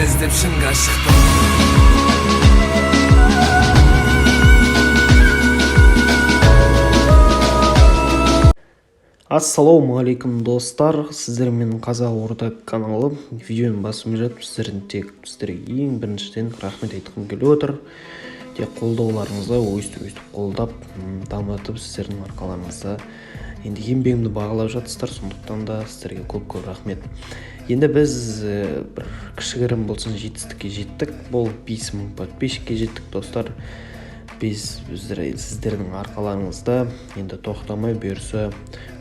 іздеп шыңға шықтым. Ассалаумағалейкум достар, сіздермен Қазақ Орда каналы видеоны басып жатып, сіздерге ең біріншіден рахмет айтқым келіп отыр. Тек қолдауларыңызды өйстіп қолдап, дамытып, сіздердің арқаларыңызда енді еңбегімді бағалап жатсыздар, сондықтан да сіздерге көп рахмет. Енді біз бір кішігірім болсын жетістікке жеттік. Бұл 5000 подписчикке жеттік достар. Біз сіздердің арқаларыңызда енді тоқтамай бұйырса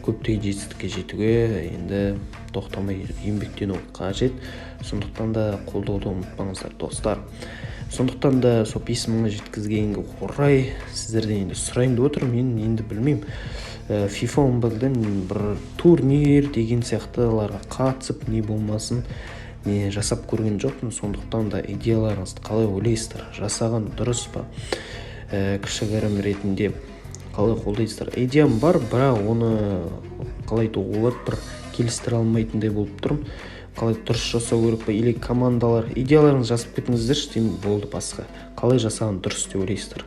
көптеген жетістікке жетуге енді тоқтамай еңбектену қажет. Сондықтан да қолдауды ұмытпаңыздар достар. Сондықтан да сол 5000-ға жеткізгенге орай сіздерден енді сұрайын деп отырмын. Мен енді білмеймін, FIFA 11-ден бір турнир деген сияқтыларға қатысып не болмасын не жасап көрген жоқпын. Сондықтан да идеяларыңызды қалай ойлайсыздар? Жасаған дұрыс па? Кішігірім ретінде қалай қолдайсыздар? Идеям бар, бірақ оны қалай толық бір келістіре алмайтындай болып тұрмын. Қалай дұрыс жасау керек па? Или командалар идеяларыңызды жазып кетіңіздерші, деймін, болды басқа. Қалай жасаған дұрыс деп ойлайсыздар?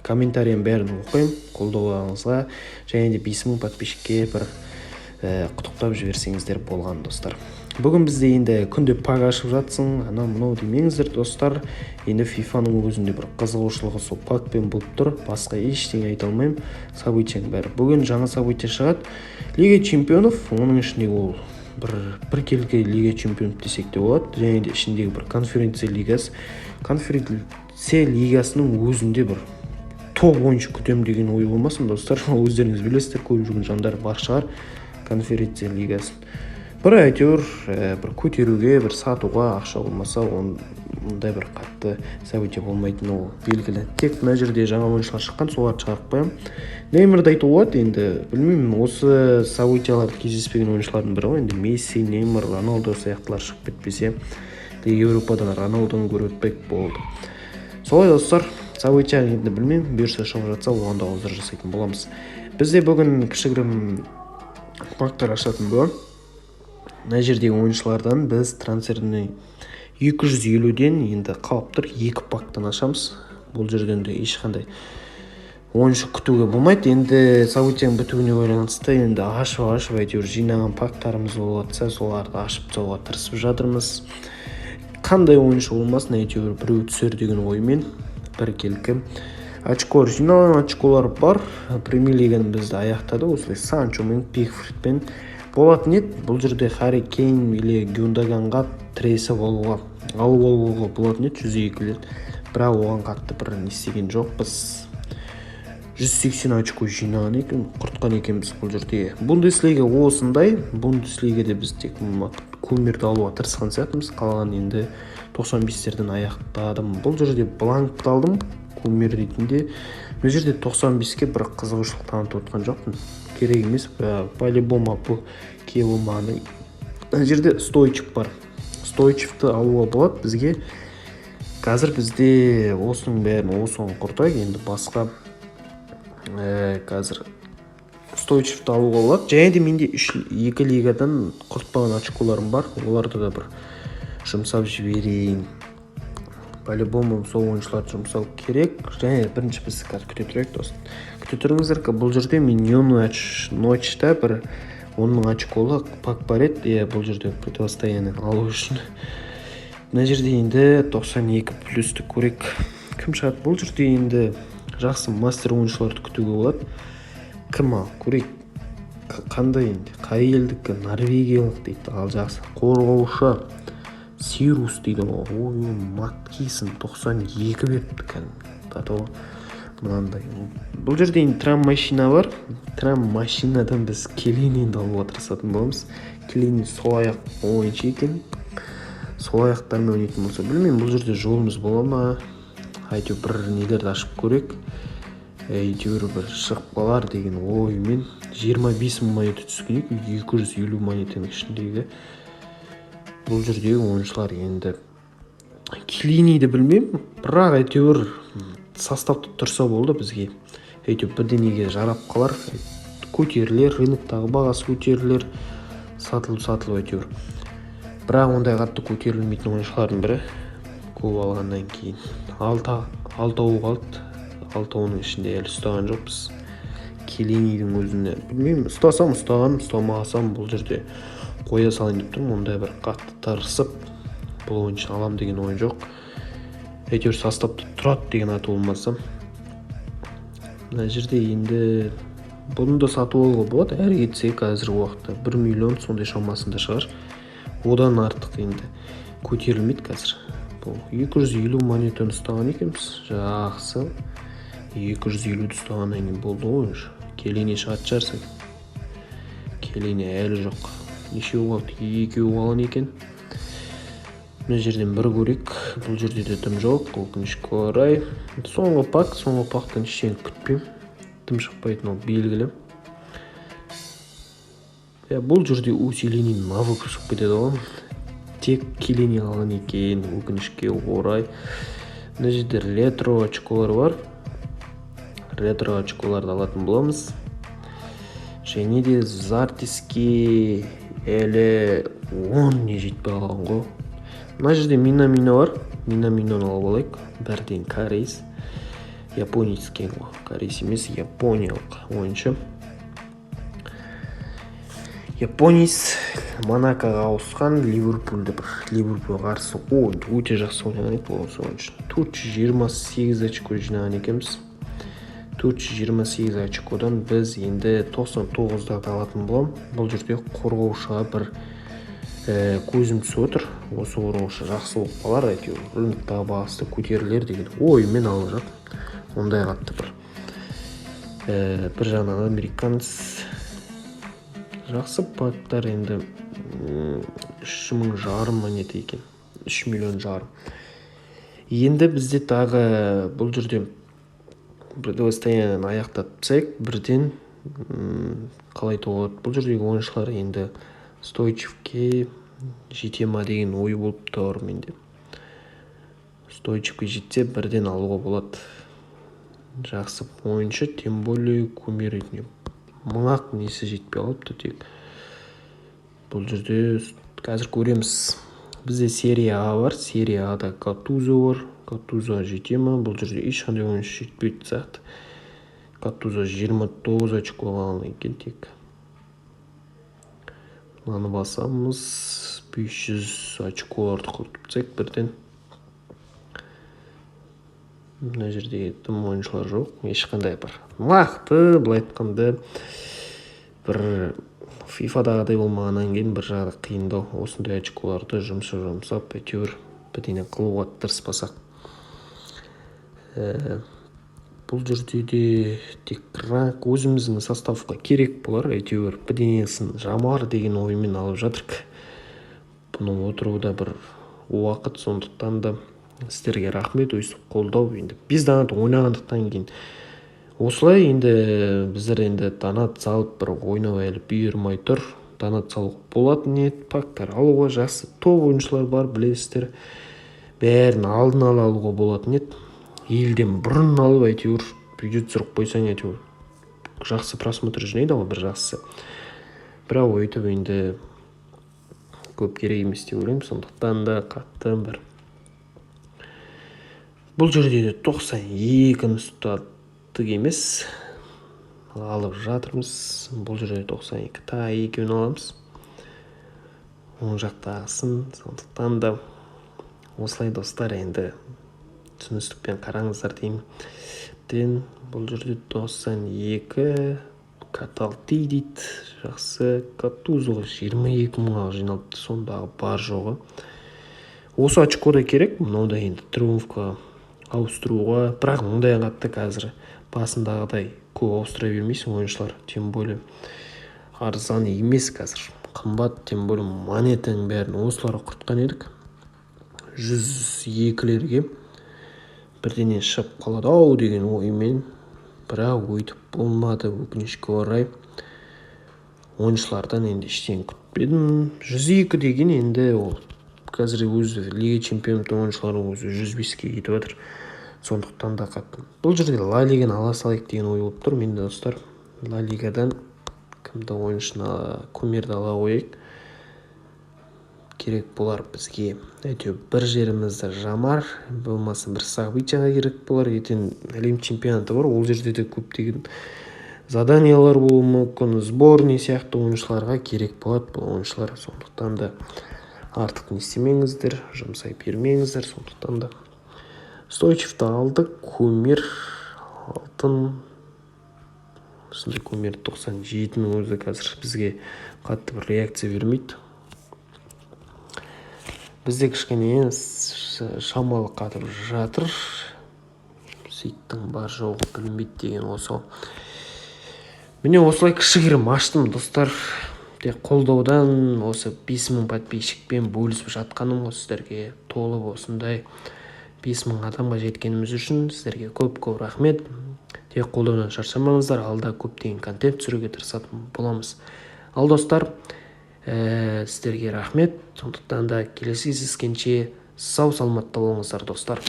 Комментарийін бәрін оқимын, қолдауларыңызға және де 5000 подписчикке бір құттықтап жіберсеңіздер болған достар. Бүгін бізде енді күнде пак ашып жатсың, анау демеңіздер достар. Енді FIFA-ның өзінде бір қызығушылығы сол пакпен болып тұр. Басқа ештеңе айта алмаймын. Событияның бәрі. Бүгін жаңа события шығады. Лига чемпионов, оның ішінде ол бір келге Лига чемпионов десек те болады. Және де ішіндегі бір конференция лигасы. Конференция лигасының өзінде бір топ ойыншы күтем деген ой болмасын достар. Өздеріңіз білесіздер, көп жүрген жандар бар шығар конференция лигасын. Бір әйтеуір бір көтеруге, бір сатуға ақша болмаса, ондай бір қатты события болмайтыны ол белгілі. Тек мына жерде жаңа ойыншылар шыққан, соларды шығарып қоямын. Неймарды айтуға болады, енді білмеймін, осы событияларды кездеспеген ойыншылардың бірі ғой. Енді Месси, Неймар, Роналдо сияқтылар шығып кетпесе, Еуропадан Роналдоны көріп өтпек болды. Солай достар, события енді білмеймін, бұйырса шығып жатса, оған да әзір жасайтын боламыз. Бізде бүгін кішігірім пактар ашатын болады. Мына жердегі ойыншылардан біз трансферный 250-ден енді қалып тұр, 2 пактан ашамыз. Бұл жерден де ешқандай ойыншы күтуге болмайды. Енді событияның бітуіне байланысты енді ашып әйтеуір жинаған пактарымыз болып жатса, соларды ашып тастауға тырысып жатырмыз. Қандай ойыншы болмасын, әйтеуір біреу түсер деген оймен бір келкі очко жиналған очколар бар. Премьер лиганы бізді аяқтады. Осылай Санчомен, Пикфордпен болатын еді. Бұл жерде Харри Кейн или Гюндаганға тіресіп алуға болатын еді 102 лет. Бірақ оған қатты бір не істеген жоқпыз. 180 очко жинаған екен, құртқан екенбіз бұл жерде. Бундеслига осындай. Бундеслигада біз тек көмірді алуға тырысқан сияқтымыз. Қалған енді 95-терден аяқтадым. Бұл жерде бланк алдым көмір ретінде. Бұл жерде 95-ке бір қызығушылық танытып отқан жоқпын. Керек емес, по-любому бұл келмады. Бұл жерде Стойчев бар. Стойчевті алуға болады бізге. Қазір бізде осының бәрін осыған құртайық. Енді басқа қазір Стойчевті алуға болады. Және де менде 2 лигадан құртпаған очколарым бар. Оларды да бір жұмсап жіберейін. По-любому сол ойыншыларды жұмсау керек. Және бірінші біз қазір күте тұрайық достар. Күте тұрыңыздар, бұл жерде мен ночта бір 10 очколы пак бар еді. Бұл жерде противостояние алу үшін. Мына жерде енді 92 плюсті көрек. Кім шығады? Бұл жерде енді жақсы мастер ойыншыларды күтуге болады. Кім ал? Көрек. Қандай енді? Қай елдікі? Норвегиялық дейді. Ал жақсы. Қорғаушы Сирус дейді. Ой, Маткисын 92 берді кәдімгі. Мынандай. Бұл жерде енді трам машина бар. Трам машинадан біз Келининді алуға тырысатын боламыз. Келинин сол аяқ ойыншы екен. Сол аяқтармен ойнайтын болса, білмеймін, бұл жерде жолымыз бола ма? Әйтеуір бір нелерді ашып көрек. Әйтеуір бір шығып қалар деген оймен 25 монета түскен екен, 250 монетаның ішіндегі. Бұл жердегі ойыншылар енді Келиниді білмеймін, бірақ әйтеуір составты тұрса болды бізге. Әйтеуір бірдеңеге жарап қалар, көтерілер, рыноктағы бағасы көтерілер, сатылып әйтеуір. бірақ ондай қатты көтерілмейтін ойыншылардың бірі. Көп алғаннан кейін алтауы қалды. Алтауының ішінде әлі ұстаған жоқпыз. Келенидің өзіне білмеймін, ұстамасам бұл жерде қоя салайын деп тұрмын. Ондай бір қатты тырысып бұл ойыншыны алам деген ойын жоқ. Әйтеуір составта тұрады деген аты болмаса. Мына жерде енді бұны да сатып алуға болады. Әрі кетсе қазіргі уақытта 1 миллион сондай шамасында шығар. Одан артық енді көтерілмейді қазір. Бұл 250 монетаны ұстаған екенбіз. Жақсы. 250-ді ұстағаннан кейін болды ойыншы. Келене шығатын шығарсың. Келене әлі жоқ. Нешеу қалды? 2 қалған екен. Мына жерден бір көрек. Бұл жерде де тым жоқ. Өкінішке орай. Соңғы пактан ештеңе күтпеймін. Тым шықпайтын ол белгілі. Бұл жерде усиление навык шығып кетеді ғой. Тек келене алған екен, өкінішке орай. Мына жерде ретро очколар бар. Ретро очколарды алатын боламыз. Және де Зартиске әлі 10 не жетпей қалған ғой. Мына жерде Минамино бар. Минаминоны алып алайық. Бірден корейс. Японец екен ғой. Корейс емес, япониялық ойыншы. Японец Монакоға ауысқан. Ливерпульге қарсы өте жақсы ойнаған еді осы ойыншы. 428 очко жинаған екенбіз. 428 очкодан біз енді 99-ды алатын болам. Бұл жерде қорғаушыға бір көзім түсіп отыр. Осы қорғаушы жақсы болып қалар, әйтеуір рыноктағы бағасы көтерілер деген оймен алып жатыр. Ондай қатты бір жағынан американец жақсы пактар енді 3,5 монета екен. 3,5 миллион. Енді бізде тағы бұл жерде противостоянияны аяқтатсақ, бірден қалай тоғылады. Бұл жердегі ойыншылар енді Стойчевке жете ма деген ой болып тұр менде. Стойчевке жетсе бірден алуға болады. Жақсы ойыншы, тем более көмеретіне мыңақ несі жетпей қалыпты тек. Бұл жерде қазір көреміз. Бізде серия А бар. Серия Ада Катузо бар. Катузо жете ма? Бұл жерде ешқандай ойыншы жетпейді сияқты. Катузо 29 очко алған екен тек. Мынаны басамыз. 500 очколарды құртыпсақ бірден. Мына жерде тым ойыншылар жоқ. Ешқандай бір нақты, былай айтқанда бір FIFA-дағыдай болмағаннан кейін бір жағы қиындау. Осындай очколарды жұмсап, әйтеуір бірдеңе қылуға тырыспасақ. Бұл жерде де тек өзіміздің составқа керек болар. Әйтеуір бірдеңесін жамар деген оймен алып жатырық. Бұның отыруда бір уақыт, сондықтан да сіздерге рахмет, өйстіп қолдау. Енді біз донат ойнағандықтан кейін осылай енді біздер енді донат салып бір ойнау әлі бұйырмай тұр. Донат салуға болатын еді, пактар алуға жақсы топ ойыншылар бар, білесіздер. Бәрін алдын ала алуға болатын еді. Елден бұрын алып әйтеуір бюджет сұрып қойсаң әйтеуір жақсы просмотр жинайды ғой бір жақсы. Бірақ өйтіп енді көп керек емес деп ойлаймын, сондықтан да қатты бір. Бұл жерде де 92-ні ұстаттық емес алып жатырмыз. Бұл жерде 92 та екеуін аламыз. Оң жақтағысын, сондықтан да осылай достар, енді түсіністікпен қараңыздар деймін. Бұл жерде 92 каталти дейді. Жақсы. Катузоға 22 мыңға жиналыпты, сондағы бар жоғы. Осы очкода керек, мұнда енді триумфқа ауыстыруға. Бірақ мұндай қатты қазір басындағыдай көп ауыстыра бермейсің ойыншылар. Тем более арзан емес қазір. Қымбат, тем более монетаның бәрін осыларға құртқан едік. 102-лерге бірдеңе шығып қалады ау деген оймен, бірақ өйтіп болмады, өкінішке орай. Ойыншылардан енді ештеңе күтпедім. 102 деген енді ол қазір өзі лига чемпионатының ойыншылары өзі 105-ке кетіп жатыр. Сондықтан да қатты. Бұл жерде Ла Лиганы ала салайық деген ой болып тұр менде достар. Ла Лигадан кімді ойыншыны көмерді ала қойайық. керек болар бізге. Әйтеуір бір жерімізді жамар, болмаса бір событияға керек болар. Ертең әлем чемпионаты бар, ол жерде де көптеген заданиялар болуы мүмкін, сборный сияқты ойыншыларға керек болады бұл ойыншылар. Сондықтан да артық не істемеңіздер, жұмсай бермеңіздер. Сондықтан да Стойчевті алдық, көмер алтын. Осындай көмер 97-нің өзі қазір бізге қатты бір реакция бермейді. Бізде кішкене шамалы қатып жатыр. Сейттің бар жоғы білінбейді деген осы. Міне осылай кішігірім аштым достар. Тек қолдаудан осы 5000 подписчикпен бөлісіп жатқаным осы сіздерге толып осындай 5000 адамға жеткеніміз үшін сіздерге көп рахмет. Тек қолдаудан шаршамаңыздар, алда көптеген контент түсіруге тырысатын боламыз. Ал достар, сіздерге рахмет. Сондықтан да келесі кездескенше сау саламатта болыңыздар достар.